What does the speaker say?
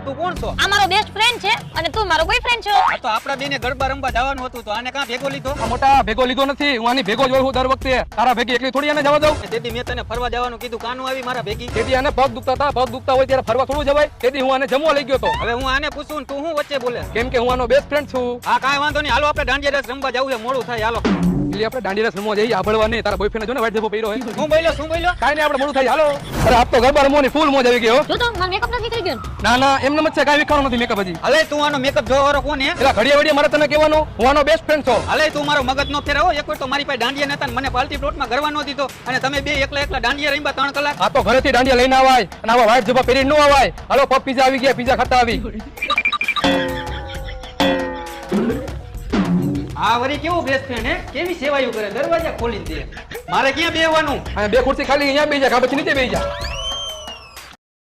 તું કોણ છો? આ મારો બેસ્ટ ફ્રેન્ડ છે અને તું મારો બોયફ્રેન્ડ છો. આ તો આપડા બેને ગરબા રમવા જવાનું હતું તો આને કાં ભેગો લીધો? આ મોટા ભેગો લીધો નથી, હું આની ભેગો જ હોઉં છું દર વખતે. તારા ભેગી એકલી થોડી આને જવા દઉં? તેથી મેં તને ફરવા જવાનું કીધું, કાનું આવી મારા ભેગી. તેથી આને પગ દુખતા હતા, પગ દુખતા હોય ત્યારે ફરવા થોડું જવાય. તેથી હું આને જમવા લઈ ગયો તો. હવે હું આને પૂછું ને તું શું વચ્ચે બોલે? કેમ કે હું આનો બેસ્ટ ફ્રેન્ડ છું. હા કાંઈ વાંધો નહીં, હાલો આપણે દાંડિયા રસ રમવા જવું છે, મોડું થાય હાલો. એટલે આપણે દાંડિયા રસ રમવા જઈએ, આભળવા નહીં. તારા બોયફ્રેન્ડ જો ને વાઈટ જબો પહેર્યો હોય. શું બોલ્યો શું બોલ્યો? કાંઈ નહીં, આપણે મોડું થાય હાલો. અરે આપ તો ગરબા રમવાની ફૂલ મોજ આવી ગયો. જો તો મારો મેકઅપ નથી થઈ ગયો. ના ના એમને મત છે, કાંઈ વિખાણો નથી મેકઅપ હજી. હલે તું આનો મેકઅપ જોવા વાળો કોણ હે? એટલે ઘડિયા વડિયા મારે તને કહેવાનું, હું આનો બેસ્ટ ફ્રેન્ડ છું. હલે તું મારો મગજ નો ફેરવો. એક વાર તો મારી પાસે દાંડિયા નતા ને મને પાલટી પ્લોટમાં ગરવા નો દીધો અને તમે બે એકલા એકલા દાંડિયા રમ્યા 3 કલાક. આ તો ઘરેથી દાંડિયા લઈને આવાય અને આવા વાઈટ જબા પહેરીને ન આવાય. હાલો પપ પીઝા આવી ગયા, પીઝા ખાતા આવી. આ વરી કેવું બેસ્ટ ફ્રેન્ડ હે, કેવી સેવાયું કરે, દરવાજા ખોલી દે. મારે ક્યાં બેહવાનું? અને બે ખુરશી ખાલી અહીંયા બેસી જા, કા પછી નીચે બેસી જા.